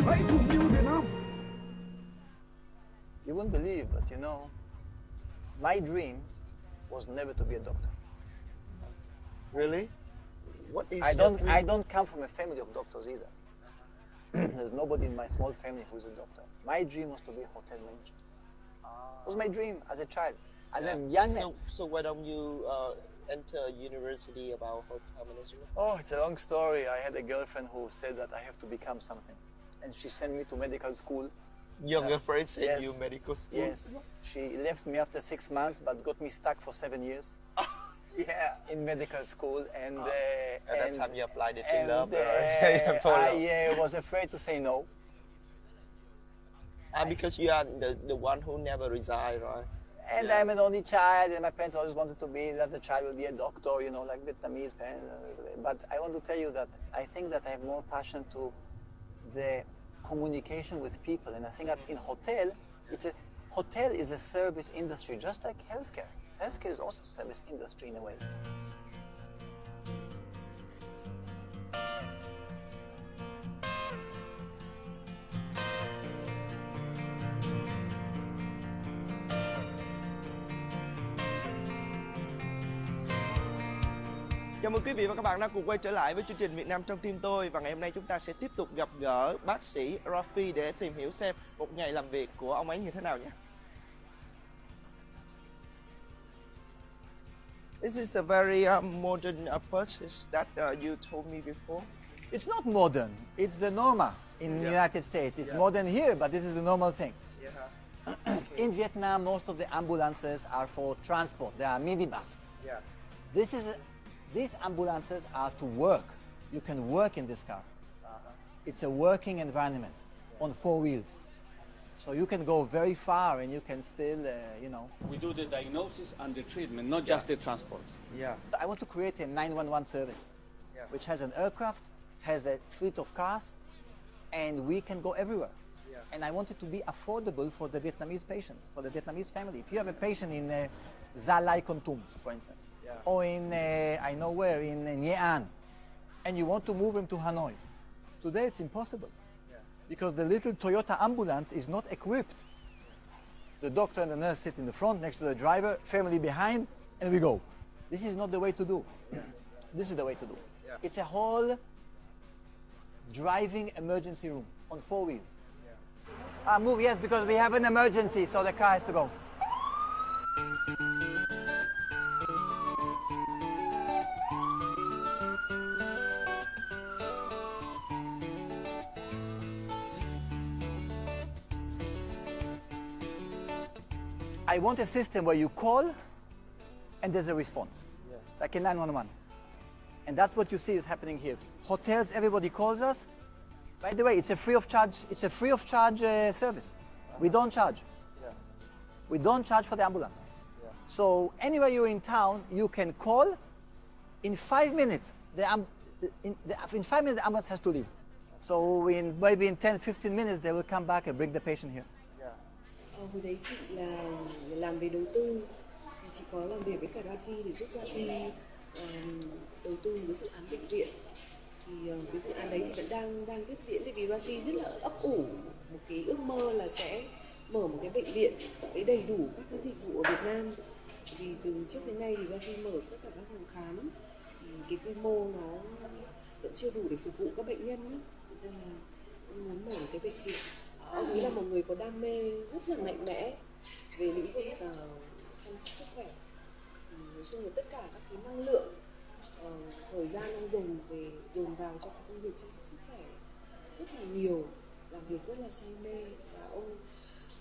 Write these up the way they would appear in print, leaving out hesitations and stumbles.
hãy cùng yêu Việt Nam. You wouldn't believe, but you know, my dream was never to be a doctor. Really? What is I your don't. dream? I don't come from a family of doctors either. There's nobody in my small family who's a doctor. My dream was to be a hotel manager. It was my dream as a child. As a young man. So why don't you enter university about hotel management? Oh, it's a long story. I had a girlfriend who said that I have to become something. And she sent me to medical school. Your girlfriend sent yes. you medical school? Yes. She left me after 6 months, but got me stuck for 7 years. Yeah. In medical school. And at that time you applied it to and, love. I was afraid to say no. Because you are the one who never resigned, right? And I'm an only child, and my parents always wanted to be that the child will be a doctor, you know, like Vietnamese parents. But I want to tell you that I think that I have more passion to the communication with people, and I think that in hotel, hotel is a service industry, just like healthcare. Healthcare is also a service industry in a way. Chào mừng quý vị và các bạn đã cùng quay trở lại với chương trình Việt Nam trong tim tôi. Và ngày hôm nay chúng ta sẽ tiếp tục gặp gỡ bác sĩ Rafi để tìm hiểu xem một ngày làm việc của ông ấy như thế nào nhé. This is a very modern process that you told me before. It's not modern. It's the norma in the United States. It's modern here, but this is the normal thing. In Vietnam, most of the ambulances are for transport. They are minibus. These ambulances are to work. You can work in this car. It's a working environment on 4 wheels. So you can go very far and you can still, you know. We do the diagnosis and the treatment, not just the transport. I want to create a 911 service, which has an aircraft, has a fleet of cars, and we can go everywhere. And I want it to be affordable for the Vietnamese patient, for the Vietnamese family. If you have a patient in Gia Lai Kon Tum, for instance, or in, I know where, in Nguyen, and you want to move him to Hanoi, today it's impossible. Because the little Toyota ambulance is not equipped. The doctor and the nurse sit in the front next to the driver, family behind, and we go. This is not the way to do. This is the way to do. It's a whole driving emergency room on 4 wheels. Move, yes, because we have an emergency, so the car has to go. I want a system where you call and there's a response, like in 911. And that's what you see is happening here. Hotels, everybody calls us. By the way, it's a free of charge service. We don't charge. We don't charge for the ambulance. So anywhere you're in town, you can call. In 5 minutes, in 5 minutes, the ambulance has to leave. So maybe in 10, 15 minutes, they will come back and bring the patient here. Hồi đấy chị là làm về đầu tư, thì chị có làm việc với cả Rafi để giúp Rafi đầu tư một cái dự án bệnh viện. Thì cái dự án đấy thì vẫn đang tiếp diễn, tại vì Rafi rất là ấp ủ một cái ước mơ là sẽ mở một cái bệnh viện với đầy đủ các cái dịch vụ ở Việt Nam. Vì từ trước đến nay thì Rafi mở tất cả các phòng khám, thì cái quy mô nó vẫn chưa đủ để phục vụ các bệnh nhân ấy. Nên là muốn mở một cái bệnh viện. Ông ấy là một người có đam mê rất là mạnh mẽ về lĩnh vực chăm sóc sức khỏe. Nói chung là tất cả các cái năng lượng, thời gian ông dồn vào cho các công việc chăm sóc sức khỏe rất là nhiều, làm việc rất là say mê, và ông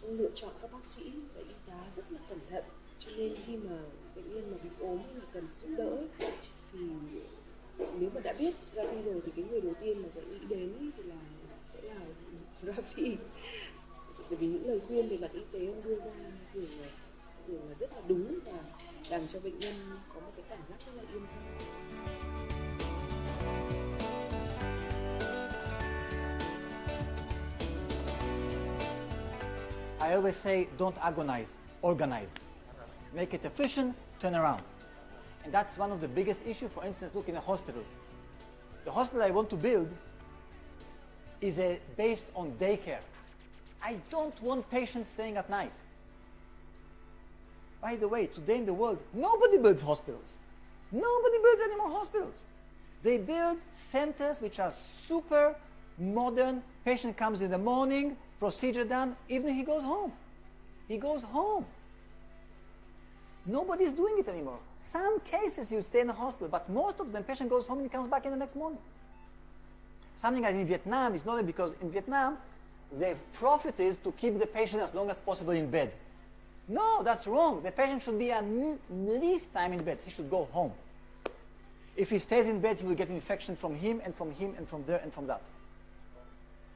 lựa chọn các bác sĩ và y tá rất là cẩn thận. Cho nên khi mà bệnh nhân mà bị ốm hay là cần giúp đỡ thì nếu mà đã biết Rafi rồi thì cái người đầu tiên mà sẽ nghĩ đến thì sẽ là Rafi. Bởi vì những lời khuyên về mặt y tế ông đưa ra thường là rất là đúng và làm cho bệnh nhân có một cái cảm giác rất là yên tâm. I always say, don't agonize, organize. Make it efficient, turn around. And that's one of the biggest issues. For instance, look in a hospital. The hospital I want to build is based on daycare. I don't want patients staying at night. By the way, today in the world, nobody builds hospitals. Nobody builds any more hospitals. They build centers which are super modern. Patient comes in the morning, procedure done, evening he goes home. He goes home. Nobody's doing it anymore. Some cases you stay in the hospital, but most of them patient goes home and he comes back in the next morning. Something like in Vietnam is not because in Vietnam, the profit is to keep the patient as long as possible in bed. No, that's wrong. The patient should be at least time in bed. He should go home. If he stays in bed, he will get infection from him and from him and from there and from that.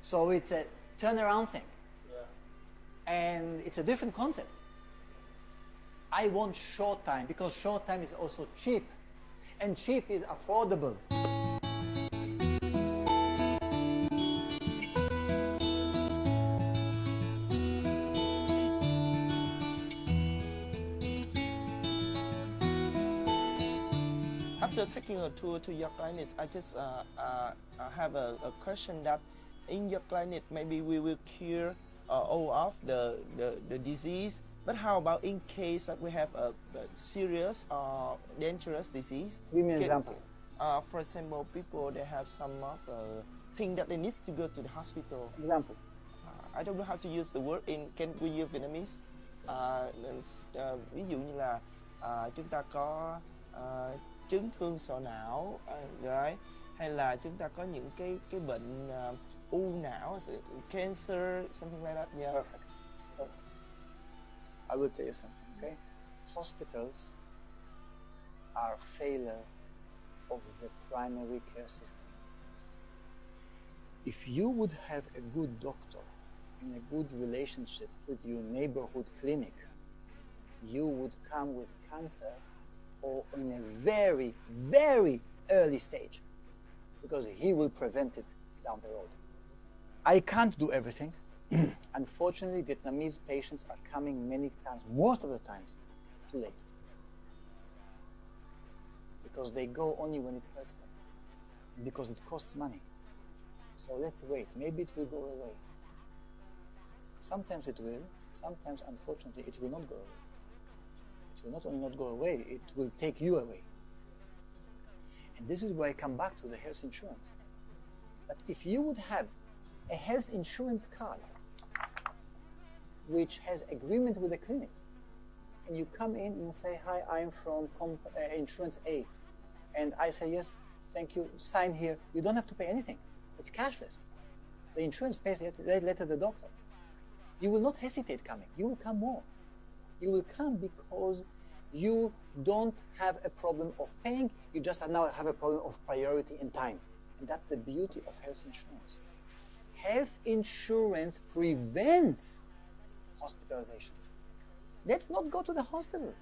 So it's a turnaround thing. Yeah. And it's a different concept. I want short time because short time is also cheap. And cheap is affordable. After taking a tour to your clinic, I just have a question that in your clinic, maybe we will cure all of the disease. But how about in case that we have a serious or dangerous disease? Give me an example. For example, people they have some of thing that they need to go to the hospital. Example. I don't know how to use the word in can we use Vietnamese. Ví dụ như là chúng ta có chấn thương sọ não, right? Hay là chúng ta có những cái bệnh u não, cancer, something like that. Yeah. Perfect. I will tell you something, okay? Hospitals are failure of the primary care system. If you would have a good doctor and a good relationship with your neighborhood clinic, you would come with cancer or in a very, very early stage because he will prevent it down the road. I can't do everything. Unfortunately, Vietnamese patients are coming many times, most of the times, too late. Because they go only when it hurts them. And because it costs money. So let's wait. Maybe it will go away. Sometimes it will. Sometimes, unfortunately, it will not go away. It will not only not go away, it will take you away. And this is where I come back to the health insurance. But if you would have a health insurance card which has agreement with the clinic, and you come in and say, hi, I'm from insurance A, and I say, yes, thank you, sign here, you don't have to pay anything. It's cashless. The insurance pays later the doctor. You will not hesitate coming. You will come more. You will come because you don't have a problem of paying, you just now have a problem of priority and time. And that's the beauty of health insurance. Health insurance prevents hospitalizations. Let's not go to the hospital.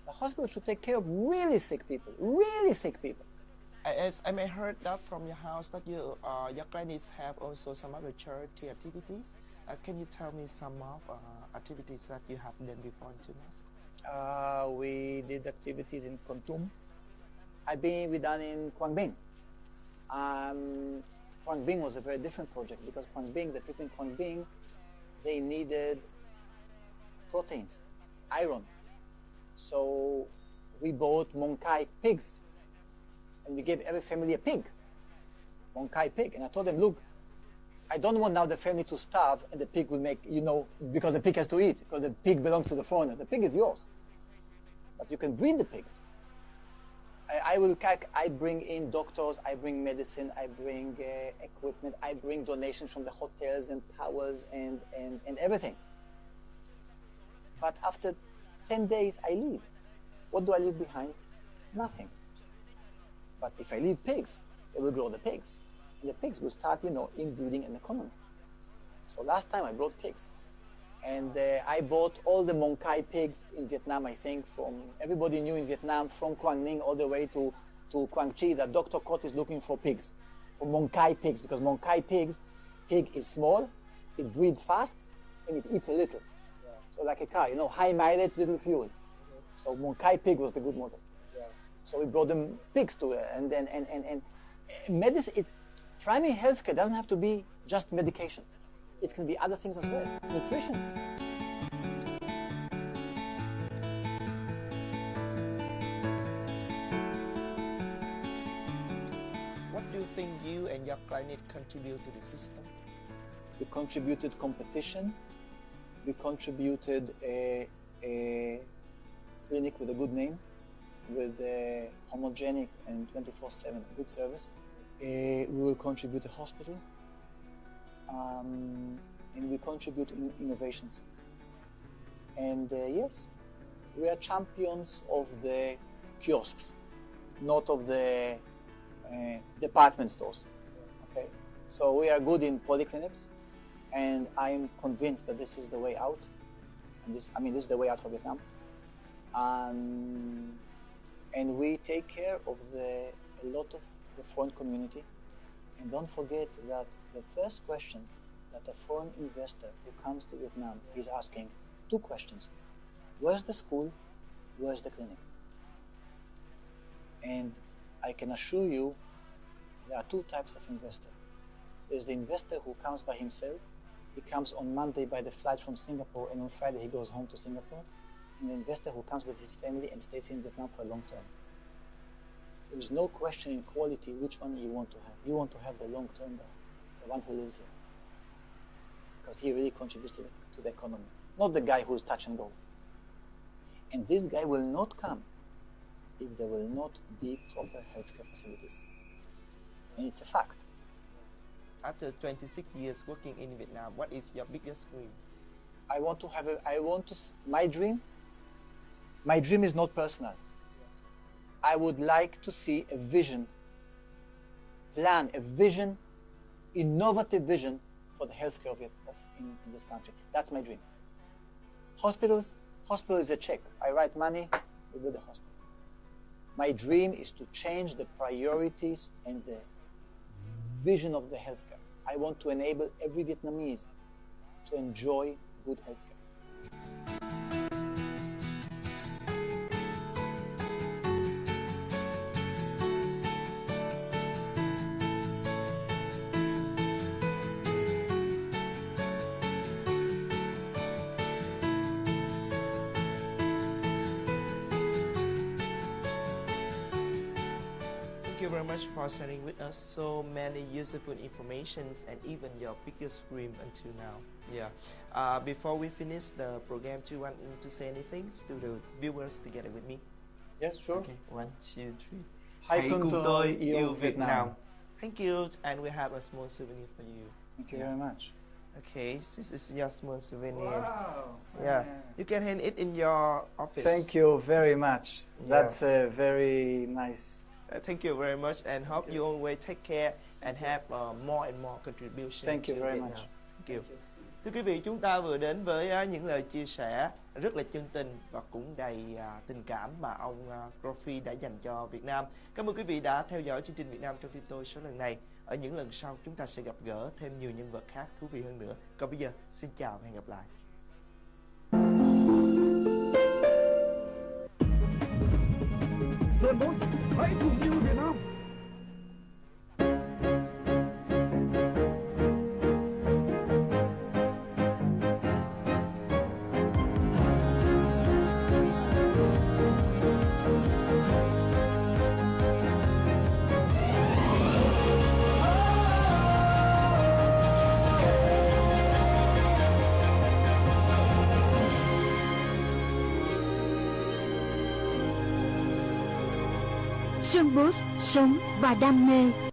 The hospital should take care of really sick people, really sick people. As I may heard that from your house that your clinics have also some other charity activities. Can you tell me some of activities that you have done before until now? We did activities in Kontum. We done in Quang Binh. Quang Binh was a very different project because Quang Binh, the people in Quang Binh, they needed proteins, iron. So we bought Mong Kai pigs and we gave every family a pig, Mong Kai pig. And I told them, look, I don't want now the family to starve and the pig will make, because the pig has to eat, because the pig belongs to the foreigner. The pig is yours. But you can breed the pigs. I bring in doctors, I bring medicine, I bring equipment, I bring donations from the hotels and towers and everything. But after 10 days, I leave. What do I leave behind? Nothing. But if I leave pigs, they will grow the pigs. And the pigs will start, inbreeding an economy. So last time I brought pigs. And I bought all the Mong Kai pigs in Vietnam, I think, from everybody knew in Vietnam, from Quang Ninh all the way to Quang Tri, that Dr. Kot is looking for pigs, for Mong Kai pigs, because Mong Kai pig is small, it breeds fast, and it eats a little. Yeah. So like a car, high mileage, little fuel. So Mong Kai pig was the good model. Yeah. So we brought them pigs to it, and medicine. Primary healthcare doesn't have to be just medication. It can be other things as well, nutrition. What do you think you and your clinic contribute to the system? We contributed competition. We contributed a clinic with a good name, with a homogenic and 24/7 good service. We will contribute a hospital, and we contribute in innovations. And yes, we are champions of the kiosks, not of the department stores. Okay, so we are good in polyclinics, and I'm convinced that this is the way out. And this is the way out for Vietnam. And we take care of a lot of the foreign community. And don't forget that the first question that a foreign investor who comes to Vietnam is asking, two questions. Where's the school? Where's the clinic? And I can assure you there are two types of investor. There's the investor who comes by himself. He comes on Monday by the flight from Singapore, and on Friday he goes home to Singapore. And the investor who comes with his family and stays here in Vietnam for a long term. There is no question in quality which one you want to have. You want to have the long-term guy, the one who lives here, because he really contributes to the economy, not the guy who's touch and go. And this guy will not come if there will not be proper healthcare facilities. And it's a fact. After 26 years working in Vietnam, what is your biggest dream? My dream is not personal. I would like to see a vision, innovative vision for the healthcare in this country. That's my dream. Hospital is a check. I write money, we build a hospital. My dream is to change the priorities and the vision of the healthcare. I want to enable every Vietnamese to enjoy good healthcare. Thank you very much for sharing with us so many useful informations and even your biggest dream until now. Yeah. Before we finish the program, do you want to say anything to the viewers together with me? Yes, sure. Okay. 1, 2, 3. Hãy cùng tôi yêu Việt Nam. Thank you, and we have a small souvenir for you. Thank you very much. Okay, this is your small souvenir. Wow. Yeah, you can hand it in your office. Thank you very much. Yeah. That's very nice. Thank you very much, and hope you always take care and have more and more contribution. Thank you to very Vietnam. much. Thank you. Thưa quý vị, chúng ta vừa đến với những lời chia sẻ rất là chân tình và cũng đầy tình cảm mà ông Profi đã dành cho Việt Nam. Cảm ơn quý vị đã theo dõi chương trình Việt Nam trong tim tôi số lần này. Ở những lần sau chúng ta sẽ gặp gỡ thêm nhiều nhân vật khác thú vị hơn nữa. Còn bây giờ, xin chào và hẹn gặp lại. Sơn Boss, hãy cùng yêu Việt Nam. Sơn Boss, sống và đam mê.